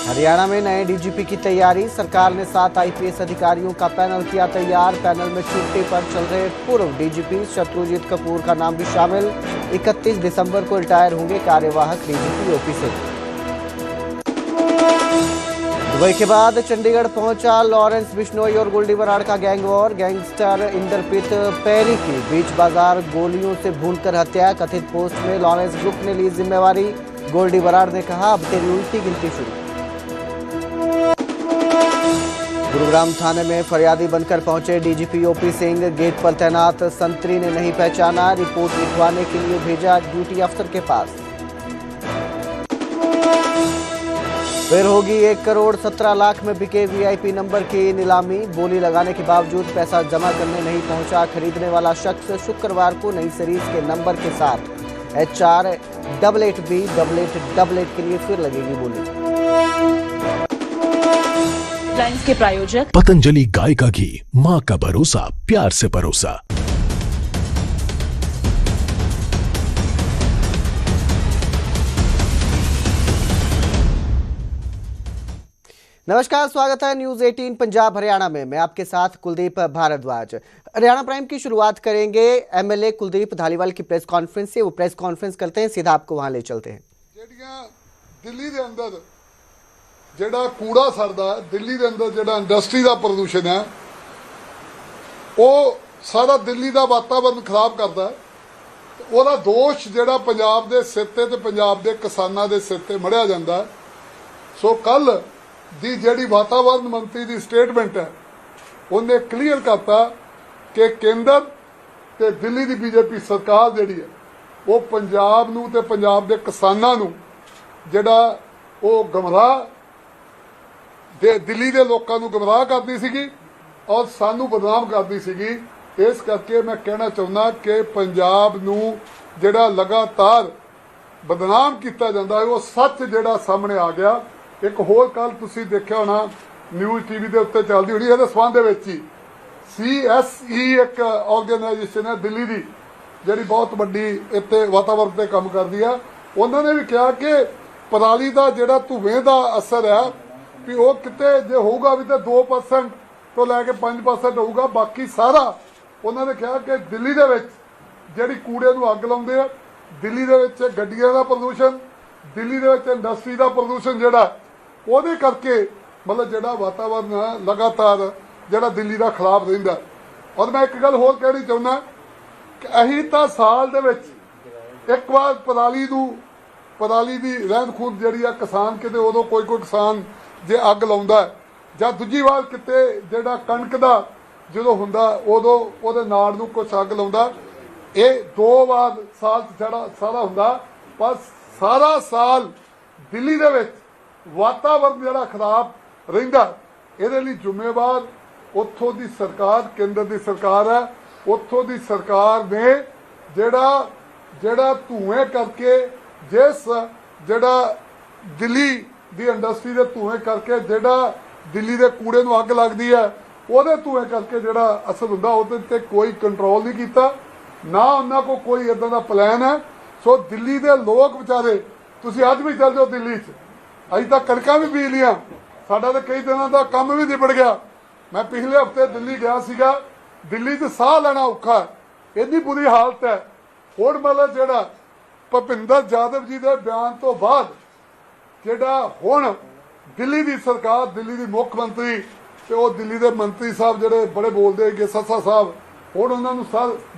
हरियाणा में नए डीजीपी की तैयारी। सरकार ने 7 आईपीएस अधिकारियों का पैनल किया तैयार। पैनल में छुट्टी पर चल रहे पूर्व डीजीपी शत्रुजीत कपूर का नाम भी शामिल। 31 दिसंबर को रिटायर होंगे कार्यवाहक डीजीपी ओपी सिंह। दुबई के बाद चंडीगढ़ पहुंचा लॉरेंस बिश्नोई और गोल्डी बराड़ का गैंग वॉर। गैंगस्टर इंद्रप्रीत पैरी की बीच बाजार गोलियों से भूनकर हत्या। कथित पोस्ट में लॉरेंस ग्रुप ने ली जिम्मेवारी। गोल्डी बराड़ ने कहा, अब तेरी उल्टी गिनती शुरू। गुरुग्राम थाने में फरियादी बनकर पहुंचे डीजीपी ओपी सिंह। गेट पर तैनात संतरी ने नहीं पहचाना। रिपोर्ट लिखवाने के लिए भेजा ड्यूटी अफसर के पास। फिर होगी 1 करोड़ 17 लाख में बिके वीआईपी नंबर की नीलामी। बोली लगाने के बावजूद पैसा जमा करने नहीं पहुंचा खरीदने वाला शख्स। शुक्रवार को नई सीरीज के नंबर के साथ HR 88B 8888 के लिए फिर लगेगी बोली। लाइन्स के प्रायोजक पतंजलि गाय का घी, माँ का भरोसा, प्यार से परोसा। नमस्कार, स्वागत है न्यूज 18 पंजाब हरियाणा में। मैं आपके साथ कुलदीप भारद्वाज। हरियाणा प्राइम की शुरुआत करेंगे एमएलए कुलदीप धालीवाल की प्रेस कॉन्फ्रेंस से। वो प्रेस कॉन्फ्रेंस करते हैं, सीधा आपको वहां ले चलते हैं। दिल्ली के अंदर ਜਿਹੜਾ ਕੂੜਾ ਸਰਦਾ, ਦਿੱਲੀ ਦੇ ਅੰਦਰ ਜਿਹੜਾ ਇੰਡਸਟਰੀ ਦਾ ਪ੍ਰਦੂਸ਼ਣ ਹੈ, ਉਹ ਸਾਰਾ ਦਿੱਲੀ ਦਾ ਵਾਤਾਵਰਨ ਖਰਾਬ ਕਰਦਾ ਹੈ। ਉਹਦਾ ਦੋਸ਼ ਜਿਹੜਾ ਪੰਜਾਬ ਦੇ ਸਿਰ ਤੇ ਪੰਜਾਬ ਦੇ ਕਿਸਾਨਾਂ ਦੇ ਸਿਰ ਤੇ ਮੜਿਆ ਜਾਂਦਾ। ਸੋ ਕੱਲ ਦੀ ਜਿਹੜੀ ਵਾਤਾਵਰਨ ਮੰਤਰੀ ਦੀ ਸਟੇਟਮੈਂਟ ਹੈ, ਉਹਨੇ ਕਲੀਅਰ ਕਰਤਾ ਕਿ ਕੇਂਦਰ ਤੇ ਦਿੱਲੀ ਦੀ ਬੀਜੇਪੀ ਸਰਕਾਰ ਜਿਹੜੀ ਹੈ, ਉਹ ਪੰਜਾਬ ਨੂੰ ਤੇ ਪੰਜਾਬ ਦੇ ਕਿਸਾਨਾਂ ਨੂੰ ਜਿਹੜਾ ਉਹ ਗਮਰਾਹ ਦਿੱਲੀ ਦੇ ਲੋਕਾਂ ਨੂੰ ਗਮਰਾਹ ਕਰਦੀ ਸੀਗੀ ਔਰ ਸਾਨੂੰ ਬਦਨਾਮ ਕਰਦੀ ਸੀਗੀ। ਇਸ ਕਰਕੇ ਮੈਂ ਕਹਿਣਾ ਚਾਹੁੰਦਾ ਕਿ ਪੰਜਾਬ ਨੂੰ ਜਿਹੜਾ ਲਗਾਤਾਰ ਬਦਨਾਮ ਕੀਤਾ ਜਾਂਦਾ ਹੈ, ਉਹ ਸੱਚ ਜਿਹੜਾ ਸਾਹਮਣੇ ਆ ਗਿਆ। ਇੱਕ ਹੋਰ ਕੱਲ ਤੁਸੀਂ ਦੇਖਿਆ ਹੋਣਾ ਨਿਊਜ਼ ਟੀਵੀ ਦੇ ਉੱਤੇ ਚੱਲਦੀ ਹੋਣੀ, ਇਹਦੇ ਸੰਬੰਧ ਦੇ ਵਿੱਚ ਹੀ CSE ਇੱਕ ਆਰਗੇਨਾਈਜੇਸ਼ਨ ਹੈ ਦਿੱਲੀ ਦੀ, ਜਿਹੜੀ ਬਹੁਤ ਵੱਡੀ ਇੱਥੇ ਵਾਤਾਵਰਨ ਤੇ ਕੰਮ ਕਰਦੀ ਆ। ਉਹਨਾਂ ਨੇ ਵੀ ਕਿਹਾ ਕਿ ਪਰਾਲੀ ਦਾ ਜਿਹੜਾ ਧੂਏ ਦਾ ਅਸਰ ਹੈ ਵੀ ਉਹ ਕਿਤੇ ਜੇ ਹੋਊਗਾ ਵੀ ਤਾਂ 2% ਤੋਂ ਲੈ ਕੇ 5% ਹੋਊਗਾ। ਬਾਕੀ ਸਾਰਾ ਉਹਨਾਂ ਨੇ ਕਿਹਾ ਕਿ ਦਿੱਲੀ ਦੇ ਵਿੱਚ ਜਿਹੜੀ ਕੂੜੇ ਨੂੰ ਅੱਗ ਲਾਉਂਦੇ ਆ, ਦਿੱਲੀ ਦੇ ਵਿੱਚ ਗੱਡੀਆਂ ਦਾ ਪ੍ਰਦੂਸ਼ਣ, ਦਿੱਲੀ ਦੇ ਵਿੱਚ ਇੰਡਸਟਰੀ ਦਾ ਪ੍ਰਦੂਸ਼ਣ ਜਿਹੜਾ ਉਹਦੇ ਕਰਕੇ ਮਤਲਬ ਜਿਹੜਾ ਵਾਤਾਵਰਨ ਲਗਾਤਾਰ ਜਿਹੜਾ ਦਿੱਲੀ ਦਾ ਖਿਲਾਫ ਰਹਿੰਦਾ। ਔਰ ਮੈਂ ਇੱਕ ਗੱਲ ਹੋਰ ਕਹਿਣੀ ਚਾਹੁੰਦਾ ਕਿ ਅਸੀਂ ਤਾਂ ਸਾਲ ਦੇ ਵਿੱਚ ਇੱਕ ਵਾਰ ਪਰਾਲੀ ਦੀ ਰਹਿੰਦ ਖੂੰਹਦ ਜਿਹੜੀ ਆ ਕਿਸਾਨ ਕਿਤੇ ਉਦੋਂ ਕੋਈ ਕਿਸਾਨ ਜੇ ਅੱਗ ਲਾਉਂਦਾ ਜਾਂ ਦੂਜੀ ਵਾਰ ਕਿਤੇ ਜਿਹੜਾ ਕਣਕ ਦਾ ਜਦੋਂ ਹੁੰਦਾ ਉਦੋਂ ਉਹਦੇ ਨਾੜ ਨੂੰ ਕੁਛ ਅੱਗ ਲਾਉਂਦਾ। ਇਹ 2 ਵਾਰ ਸਾਲ ਜਿਹੜਾ ਸਾਰਾ ਹੁੰਦਾ। ਪਰ ਸਾਰਾ ਸਾਲ ਦਿੱਲੀ ਦੇ ਵਿੱਚ ਵਾਤਾਵਰਨ ਜਿਹੜਾ ਖਰਾਬ ਰਹਿੰਦਾ, ਇਹਦੇ ਲਈ ਜ਼ਿੰਮੇਵਾਰ ਉੱਥੋਂ ਦੀ ਸਰਕਾਰ, ਕੇਂਦਰ ਦੀ ਸਰਕਾਰ ਹੈ। ਉੱਥੋਂ ਦੀ ਸਰਕਾਰ ਨੇ ਜਿਹੜਾ ਧੂਏ ਕਰਕੇ ਜਿਹੜਾ ਦਿੱਲੀ ਦੀ ਇੰਡਸਟਰੀ ਦੇ ਧੂਏ ਕਰਕੇ ਜਿਹੜਾ ਦਿੱਲੀ ਦੇ ਕੂੜੇ ਨੂੰ ਅੱਗ ਲੱਗਦੀ ਹੈ, ਉਹਦੇ ਧੂਏ ਕਰਕੇ ਜਿਹੜਾ ਅਸਰ ਹੁੰਦਾ, ਉਹਦੇ ਤੇ ਕੋਈ ਕੰਟਰੋਲ ਨਹੀਂ ਕੀਤਾ, ਨਾ ਉਹਨਾਂ ਕੋਲ ਕੋਈ ਇਦਾਂ ਦਾ ਪਲਾਨ ਹੈ। ਸੋ ਦਿੱਲੀ ਦੇ ਲੋਕ ਵਿਚਾਰੇ, ਤੁਸੀਂ ਅੱਜ ਵੀ ਚੱਲ ਜਾਓ ਦਿੱਲੀ 'ਚ, ਅਜੇ ਤਾਂ ਕਣਕਾਂ ਵੀ ਬੀਜ ਲੀਆਂ, ਸਾਡਾ ਤਾਂ ਕਈ ਦਿਨਾਂ ਦਾ ਕੰਮ ਵੀ ਨਿਬੜ ਗਿਆ। ਮੈਂ ਪਿਛਲੇ ਹਫ਼ਤੇ ਦਿੱਲੀ ਗਿਆ ਸੀਗਾ। ਦਿੱਲੀ 'ਚ ਸਾਹ ਲੈਣਾ ਔਖਾ, ਇੰਨੀ ਬੁਰੀ ਹਾਲਤ ਹੈ। ਹੁਣ ਮਤਲਬ ਜਿਹੜਾ ਭੁਪਿੰਦਰ ਯਾਦਵ ਜੀ ਦੇ ਬਿਆਨ ਤੋਂ ਬਾਅਦ ਜਿਹੜਾ ਹੁਣ ਦਿੱਲੀ ਦੀ ਸਰਕਾਰ, ਦਿੱਲੀ ਦੀ ਮੁੱਖ ਮੰਤਰੀ ਤੇ ਉਹ ਦਿੱਲੀ ਦੇ ਮੰਤਰੀ ਸਾਹਿਬ ਜਿਹੜੇ ਬੜੇ ਬੋਲਦੇ ਹੈਗੇ ਸੱਸਾ ਸਾਹਿਬ, ਹੁਣ ਉਹਨਾਂ ਨੂੰ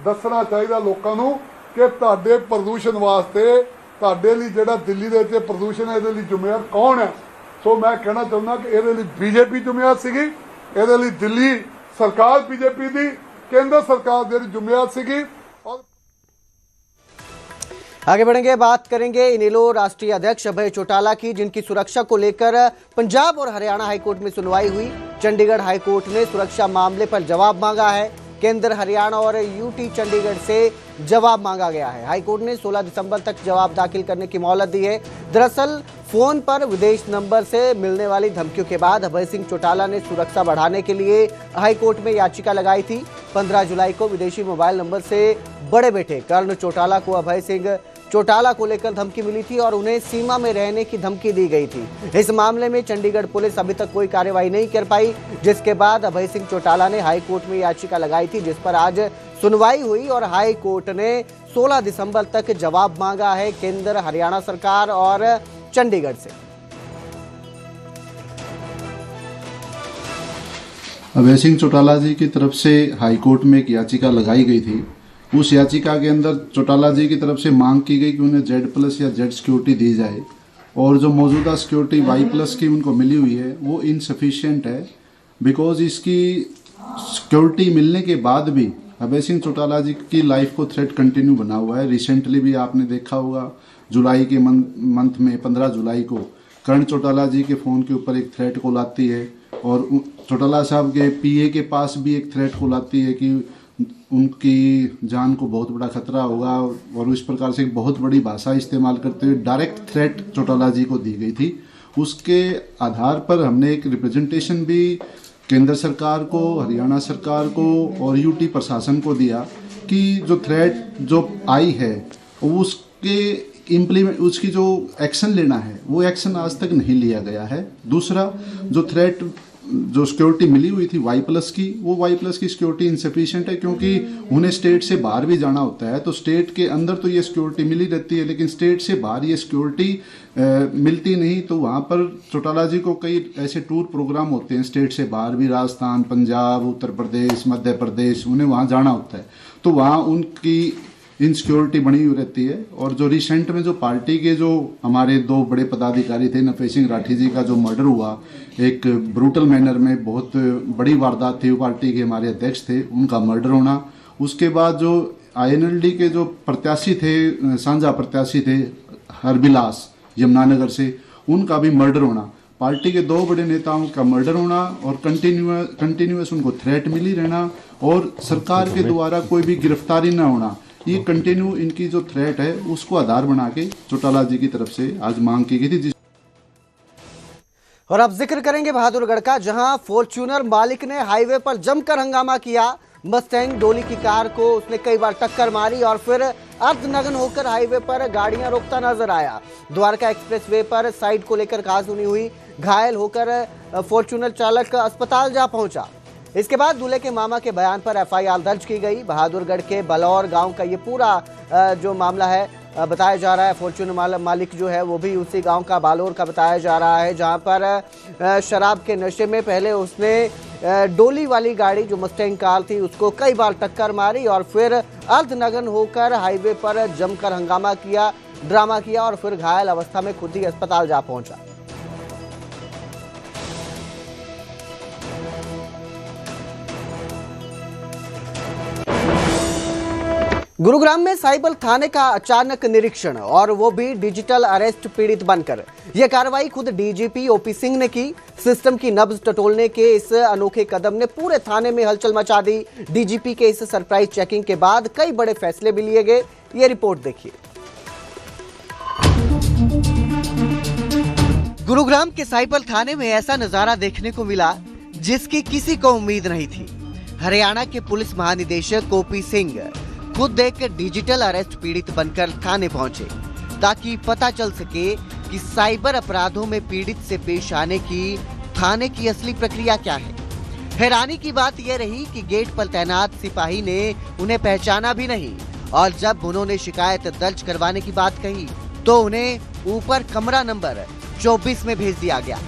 ਦੱਸਣਾ ਚਾਹੀਦਾ ਲੋਕਾਂ ਨੂੰ ਕਿ ਤੁਹਾਡੇ ਪ੍ਰਦੂਸ਼ਣ ਵਾਸਤੇ, ਤੁਹਾਡੇ ਲਈ ਜਿਹੜਾ ਦਿੱਲੀ ਦੇ ਵਿੱਚ ਪ੍ਰਦੂਸ਼ਣ ਹੈ, ਇਹਦੇ ਲਈ ਜ਼ਿੰਮੇਵਾਰ ਕੌਣ ਹੈ। ਸੋ ਮੈਂ ਕਹਿਣਾ ਚਾਹੁੰਦਾ ਕਿ ਇਹਦੇ ਲਈ ਬੀਜੇਪੀ ਜ਼ਿੰਮੇਵਾਰ ਸੀਗੀ, ਇਹਦੇ ਲਈ ਦਿੱਲੀ सरकार बीजेपी दी, केंद्र सरकार दी जिम्मेदार सीगी। आगे बढ़ेंगे, बात करेंगे इनेलो राष्ट्रीय अध्यक्ष अभय चौटाला की, जिनकी सुरक्षा को लेकर पंजाब और हरियाणा हाईकोर्ट में सुनवाई हुई। चंडीगढ़ हाईकोर्ट ने सुरक्षा मामले पर जवाब मांगा है। केंद्र हरियाणा और यूटी चंडीगढ़ से जवाब मांगा गया है। हाईकोर्ट ने 16 दिसंबर तक जवाब दाखिल करने की मोहलत दी है। दरअसल फोन पर विदेश नंबर से मिलने वाली धमकियों के बाद अभय सिंह चौटाला ने सुरक्षा बढ़ाने के लिए हाईकोर्ट में याचिका लगाई थी। 15 जुलाई को विदेशी मोबाइल नंबर से बड़े बेटे कर्ण चौटाला को अभय सिंह चौटाला को लेकर धमकी मिली थी और उन्हें सीमा में रहने की धमकी दी गई थी। इस मामले में चंडीगढ़ पुलिस अभी तक कोई कार्रवाई नहीं कर पाई, जिसके बाद अभय सिंह चौटाला ने हाई कोर्ट में याचिका लगाई थी, जिस पर आज सुनवाई हुई और हाई कोर्ट ने 16 दिसंबर तक जवाब मांगा है केंद्र, हरियाणा सरकार और चंडीगढ़ से। अभय सिंह चौटाला जी की तरफ से हाई कोर्ट में एक याचिका लगाई गई थी। उस याचिका के अंदर चौटाला जी की तरफ से मांग की गई कि उन्हें Z+ या Z सिक्योरिटी दी जाए और जो मौजूदा सिक्योरिटी Y+ की उनको मिली हुई है वो इनसफिशिएंट है, बिकॉज इसकी सिक्योरिटी मिलने के बाद भी अभय सिंह चौटाला जी की लाइफ को थ्रेट कंटिन्यू बना हुआ है। रिसेंटली भी आपने देखा होगा, जुलाई के मंथ में 15 जुलाई को करण चौटाला जी के फ़ोन के ऊपर एक थ्रेट कॉल आती है और चौटाला साहब के PA के पास भी एक थ्रेट कॉल आती है कि उनकी जान को बहुत बड़ा खतरा होगा और इस प्रकार से एक बहुत बड़ी भाषा इस्तेमाल करते हुए डायरेक्ट थ्रेट चौटाला जी को दी गई थी। उसके आधार पर हमने एक रिप्रेजेंटेशन भी केंद्र सरकार को, हरियाणा सरकार को और UT प्रशासन को दिया कि जो थ्रेट जो आई है उसकी जो एक्शन लेना है वो एक्शन आज तक नहीं लिया गया है। दूसरा, जो थ्रेट जो सिक्योरिटी मिली हुई थी Y+ की, वो Y+ की सिक्योरिटी इनसफिशिएंट है, क्योंकि उन्हें स्टेट से बाहर भी जाना होता है। तो स्टेट के अंदर तो ये सिक्योरिटी मिली रहती है, लेकिन स्टेट से बाहर ये सिक्योरिटी मिलती नहीं। तो वहाँ पर चौटाला जी को कई ऐसे टूर प्रोग्राम होते हैं स्टेट से बाहर भी, राजस्थान, पंजाब, उत्तर प्रदेश, मध्य प्रदेश, उन्हें वहाँ जाना होता है। तो वहाँ उनकी इनसिक्योरिटी बनी हुई रहती है। और जो रिसेंट में जो पार्टी के जो हमारे 2 बड़े पदाधिकारी थे, नफे सिंह राठी जी का जो मर्डर हुआ एक ब्रूटल मैनर में, बहुत बड़ी वारदात थी, वो पार्टी के हमारे अध्यक्ष थे, उनका मर्डर होना। उसके बाद जो INLD के जो प्रत्याशी थे, साझा प्रत्याशी थे हरबिलास यमुनानगर से, उनका भी मर्डर होना। पार्टी के 2 बड़े नेताओं का मर्डर होना और कंटिन्यूअस उनको थ्रेट मिली रहना और सरकार के द्वारा कोई भी गिरफ्तारी न होना, ये कंटिन्यू इनकी जो थ्रेट है उसको आधार बना के चौटाला जी की तरफ से आज मांग की गई थी। और अब जिक्र करेंगे बहादुरगढ़ का, जहां फॉर्च्यूनर मालिक ने हाईवे पर जमकर हंगामा किया। मस्टैंग डोली की कार को उसने कई बार टक्कर मारी और फिर अर्धनग्न होकर हाईवे पर गाड़ियां रोकता नजर आया। द्वारका एक्सप्रेसवे पर साइड को लेकर कहासुनी हुई, घायल होकर फॉर्च्यूनर चालक अस्पताल जा पहुंचा। इसके बाद दूल्हे के मामा के बयान पर FIR दर्ज की गई। बहादुरगढ़ के बलौर गांव का ये पूरा जो मामला है बताया जा रहा है। फॉर्च्यूनर मालिक जो है वो भी उसी गांव का, बालोर का बताया जा रहा है, जहां पर शराब के नशे में पहले उसने डोली वाली गाड़ी जो मस्टैंग कार थी उसको कई बार टक्कर मारी और फिर अर्धनग्न होकर हाईवे पर जमकर हंगामा किया, ड्रामा किया और फिर घायल अवस्था में खुद ही अस्पताल जा पहुंचा। गुरुग्राम में साइबर थाने का अचानक निरीक्षण और वो भी डिजिटल अरेस्ट पीड़ित बनकर। यह कार्रवाई खुद DGP OP सिंह ने की। सिस्टम की नब्ज टटोलने के इस अनोखे कदम ने पूरे थाने में हलचल मचा दी। DGP के इस सरप्राइज चेकिंग के बाद कई बड़े फैसले भी लिए गए। ये रिपोर्ट देखिए। गुरुग्राम के साइबर थाने में ऐसा नजारा देखने को मिला जिसकी किसी को उम्मीद नहीं थी। हरियाणा के पुलिस महानिदेशक OP सिंह खुद एक डिजिटल अरेस्ट पीड़ित बनकर थाने पहुंचे ताकि पता चल सके कि साइबर अपराधों में पीड़ित से पेश आने की थाने की असली प्रक्रिया क्या है। हैरानी की बात यह रही कि गेट पर तैनात सिपाही ने उन्हें पहचाना भी नहीं और जब उन्होंने शिकायत दर्ज करवाने की बात कही तो उन्हें ऊपर कमरा नंबर 24 में भेज दिया गया।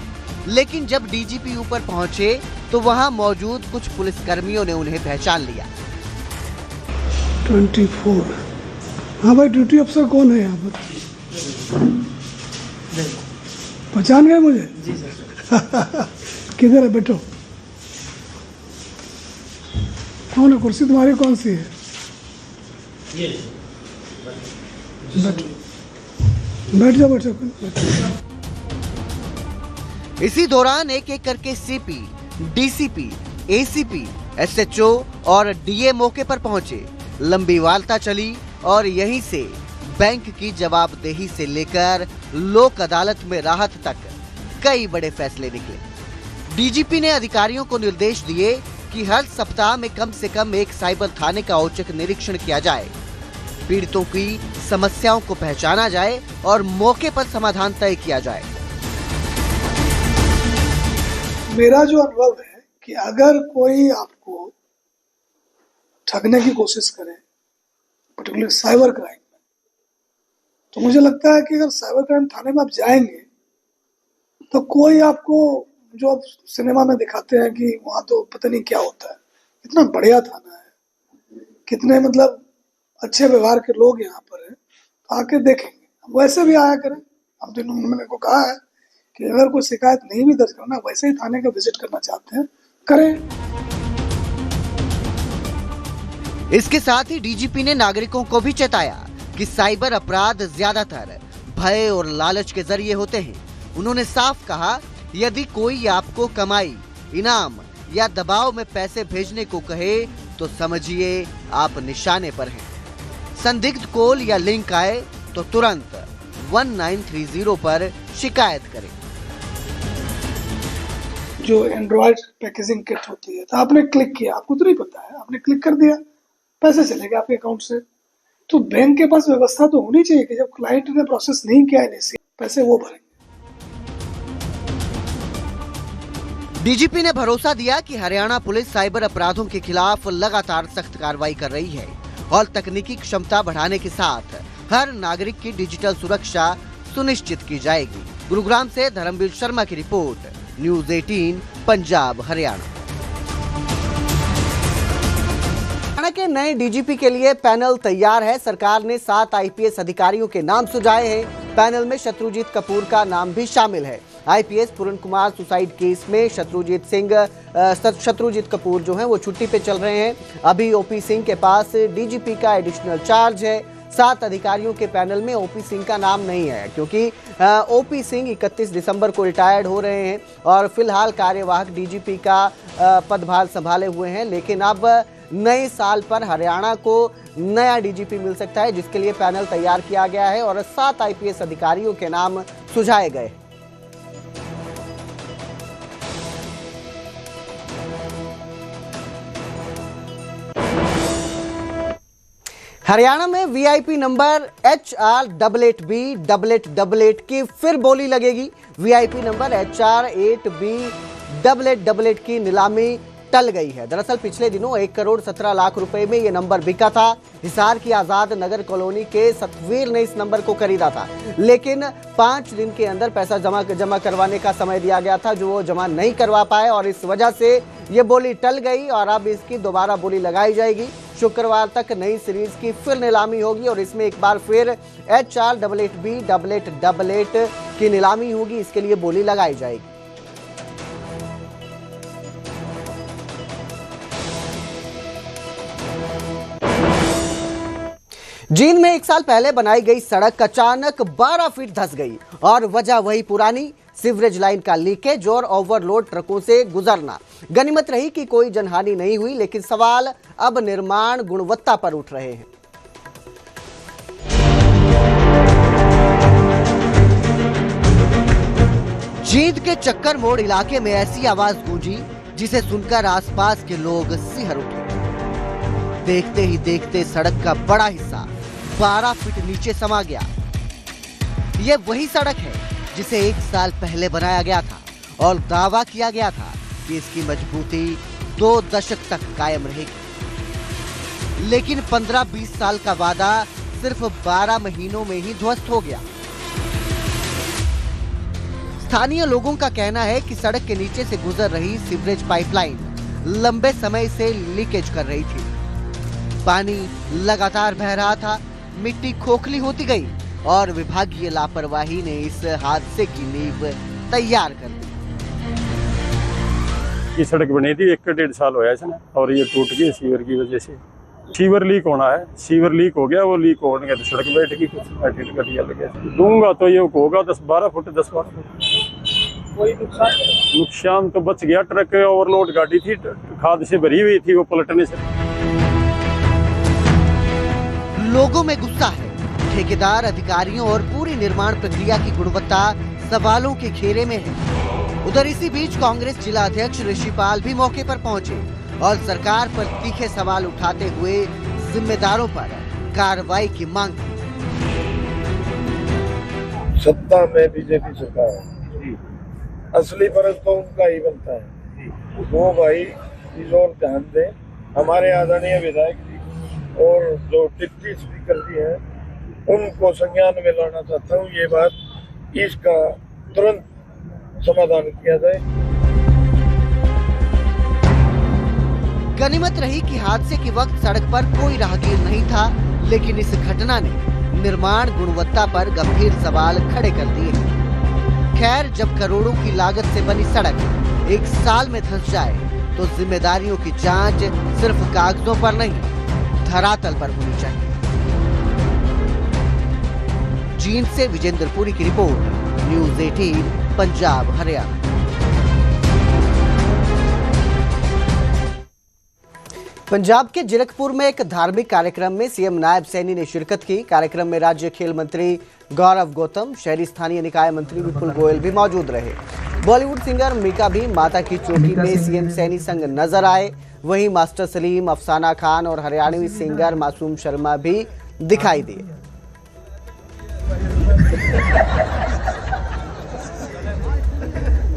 लेकिन जब DGP ऊपर पहुंचे तो वहां मौजूद कुछ पुलिसकर्मियों ने उन्हें पहचान लिया। 24। हाँ भाई, ड्यूटी अफसर कौन है यहाँ पर? पहचान गए मुझे? जी सर। किधर है? बैठो। कौन है? कुर्सी तुम्हारी कौन सी है? बैठो, बैठ जाओ, बैठो। इसी दौरान एक एक करके CP, DCP, ACP, SHO और DA मौके पर पहुंचे। लंबी वार्ता चली और यहीं से बैंक की जवाबदेही से लेकर लोक अदालत में राहत तक कई बड़े फैसले निकले। DGP ने अधिकारियों को निर्देश दिए कि हर सप्ताह में कम से कम एक साइबर थाने का औचक निरीक्षण किया जाए। पीड़ितों की समस्याओं को पहचाना जाए और मौके पर समाधान तय किया जाए। मेरा जो अनुभव है कि अगर कोई आपको ठगने की कोशिश करे, पर्टिकुलर साइबर क्राइम में, तो मुझे लगता है कि अगर साइबर क्राइम थाने में आप जाएंगे तो कोई आपको, जो आप सिनेमा में दिखाते हैं कि वहां तो पता नहीं क्या होता है, इतना बढ़िया थाना है, कितने मतलब अच्छे व्यवहार के लोग यहाँ पर हैं, तो आके देखेंगे। वैसे भी आया करें। हम तो मैंने को कहा है कि अगर कोई शिकायत नहीं भी दर्ज करना, वैसे ही थाने का विजिट करना चाहते हैं, करें। इसके साथ ही डीजीपी ने नागरिकों को भी चेताया कि साइबर अपराध ज्यादातर भय और लालच के जरिए होते हैं। उन्होंने साफ कहा, यदि कोई आपको कमाई, इनाम या दबाव में पैसे भेजने को कहे तो समझिए आप निशाने पर हैं। संदिग्ध कॉल या लिंक आए तो तुरंत 1930 पर शिकायत करें। जो एंड्रॉयड पैकेजिंग किट होती है, तो आपने क्लिक किया, आपको तो नहीं पता है, आपने क्लिक कर दिया, पैसे चले गए आपके अकाउंट से। तो बैंक के पास व्यवस्था तो होनी चाहिए कि जब क्लाइंट ने प्रोसेस नहीं किया है, पैसे वो भरेंगे। डीजीपी ने भरोसा दिया कि हरियाणा पुलिस साइबर अपराधों के खिलाफ लगातार सख्त कार्रवाई कर रही है और तकनीकी क्षमता बढ़ाने के साथ हर नागरिक की डिजिटल सुरक्षा सुनिश्चित की जाएगी। गुरुग्राम से धर्मवीर शर्मा की रिपोर्ट, न्यूज़ 18 पंजाब हरियाणा। हरियाणा के नए डीजीपी के लिए पैनल तैयार है। सरकार ने 7 आईपीएस अधिकारियों के नाम सुझाए हैं। पैनल में शत्रुजीत कपूर का नाम भी शामिल है। आईपीएस पूरन कुमार सुसाइड केस में शत्रुजीत कपूर जो हैं वो छुट्टी पे चल रहे हैं। अभी ओपी सिंह के पास डीजीपी का एडिशनल चार्ज है। 7 अधिकारियों के पैनल में ओपी सिंह का नाम नहीं है, क्योंकि ओपी सिंह 31 दिसंबर को रिटायर्ड हो रहे हैं और फिलहाल कार्यवाहक डीजीपी का पदभार संभाले हुए हैं। लेकिन अब नए साल पर हरियाणा को नया डीजीपी मिल सकता है, जिसके लिए पैनल तैयार किया गया है और 7 आईपीएस अधिकारियों के नाम सुझाए गए। हरियाणा में वीआईपी नंबर HR88B8888 की फिर बोली लगेगी। वीआईपी नंबर HR8B8888 की नीलामी टल गई है। दरअसल पिछले दिनों 1 करोड़ 17 लाख रुपए में यह नंबर बिका था। हिसार की आजाद नगर कॉलोनी के सतवीर ने इस नंबर को खरीदा था, लेकिन 5 दिन के अंदर पैसा जमा करवाने का समय दिया गया था, जो वो जमा नहीं करवा पाए और इस वजह से ये बोली टल गई और अब इसकी दोबारा बोली लगाई जाएगी। शुक्रवार तक नई सीरीज की फिर नीलामी होगी और इसमें एक बार फिर HR88B8888 की नीलामी होगी। इसके लिए बोली लगाई जाएगी। जींद में 1 साल पहले बनाई गई सड़क अचानक 12 फीट धंस गई और वजह वही पुरानी सीवरेज लाइन का लीकेज और ओवरलोड ट्रकों से गुजरना। गनीमत रही कि कोई जनहानि नहीं हुई, लेकिन सवाल अब निर्माण गुणवत्ता पर उठ रहे हैं। जींद के चक्कर मोड़ इलाके में ऐसी आवाज गूंजी जिसे सुनकर आसपास के लोग सिहर उठे। देखते ही देखते सड़क का बड़ा हिस्सा 12 फीट नीचे समा गया। यह वही सड़क है जिसे 1 साल पहले बनाया गया था और दावा किया गया था कि इसकी मजबूती 2 दशक तक कायम रहेगी, लेकिन 15-20 साल का वादा सिर्फ 12 महीनों में ही ध्वस्त हो गया। स्थानीय लोगों का कहना है कि सड़क के नीचे से गुजर रही सीवरेज पाइपलाइन लंबे समय से लीकेज कर रही थी। पानी लगातार बह रहा था, मिट्टी खोखली होती गई और विभागीय लापरवाही ने इस हादसे की नींव तैयार कर दी। ये सड़क बनी थी 1-1.5 साल होया इसने और ये टूट गई सीवर की वजह से। सीवर लीक होना है, सीवर लीक हो गया, वो लीक होने के सड़क बैठ गई, कुछ घटिया लगे। दूंगा तो ये होगा 10-12 फुट 10-12 फुट। कोई नुकसान तो बच गया। ट्रक ओवरलोड गाड़ी थी, खाद से भरी हुई थी, वो पलटने से। लोगों में गुस्सा है। ठेकेदार, अधिकारियों और पूरी निर्माण प्रक्रिया की गुणवत्ता सवालों के घेरे में है। उधर इसी बीच कांग्रेस जिला अध्यक्ष ऋषिपाल भी मौके पर पहुंचे और सरकार पर तीखे सवाल उठाते हुए जिम्मेदारों पर कार्रवाई की मांग की। सत्ता में बीजेपी सरकार है, असली फर्ज तो उनका ही बनता है। वो भाई इस ओर ध्यान दें। हमारे आदरणीय विधायक जी और जो डिप्टी स्पीकर जी हैं उनको संज्ञान में लाना चाहता हूँ। ये बात, इसका तुरंत समाधान किया जाए। गनीमत रही कि हादसे के वक्त सड़क पर कोई राहगीर नहीं था, लेकिन इस घटना ने निर्माण गुणवत्ता पर गंभीर सवाल खड़े कर दिए। खैर, जब करोड़ों की लागत से बनी सड़क एक साल में धंस जाए तो जिम्मेदारियों की जांच सिर्फ कागजों पर नहीं, धरातल पर होनी चाहिए। जींद से विजेंद्रपुरी की रिपोर्ट, न्यूज़ 18 पंजाब हरियाणा। पंजाब के जीरकपुर में एक धार्मिक कार्यक्रम में सीएम नायब सैनी ने शिरकत की। कार्यक्रम में राज्य खेल मंत्री गौरव गौतम, शहरी स्थानीय निकाय मंत्री विपुल गोयल भी मौजूद रहे। बॉलीवुड सिंगर मीका भी माता की चोटी में सीएम सैनी संग नजर आए। वहीं मास्टर सलीम, अफसाना खान और हरियाणवी सिंगर मासूम शर्मा भी दिखाई दिए।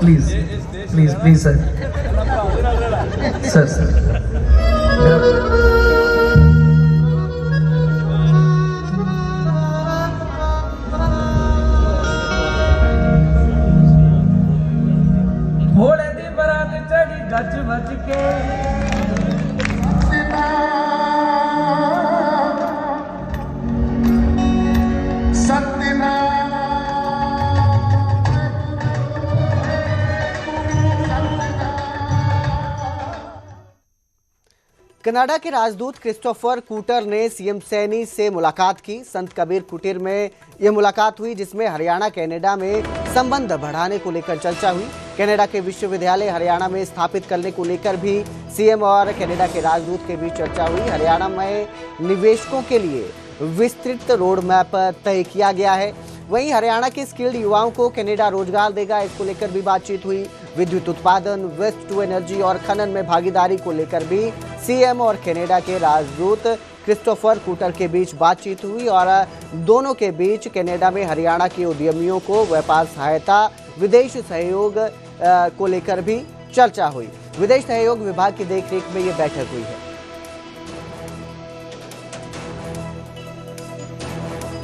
Please please please sir sir sir Bhole दी बरात चढ़ी गज बज के कनाडा के राजदूत क्रिस्टोफर कूटर ने सीएम सैनी से मुलाकात की। संत कबीर कुटीर में यह मुलाकात हुई, जिसमें हरियाणा कनाडा में संबंध बढ़ाने को लेकर चर्चा हुई। कनाडा के विश्वविद्यालय हरियाणा में स्थापित करने को लेकर भी सीएम और कनाडा के राजदूत के बीच चर्चा हुई। हरियाणा में निवेशकों के लिए विस्तृत रोड मैप तय किया गया है। वहीं हरियाणा के स्किल्ड युवाओं को कनाडा रोजगार देगा, इसको लेकर भी बातचीत हुई। विद्युत उत्पादन, वेस्ट टू एनर्जी और खनन में भागीदारी को लेकर भी सीएम और कनाडा के राजदूत क्रिस्टोफर कूटर के बीच बातचीत हुई और दोनों के बीच कनाडा में हरियाणा के उद्यमियों को व्यापार सहायता, विदेश सहयोग को लेकर भी चर्चा हुई। विदेश सहयोग विभाग की देखरेख में ये बैठक हुई है।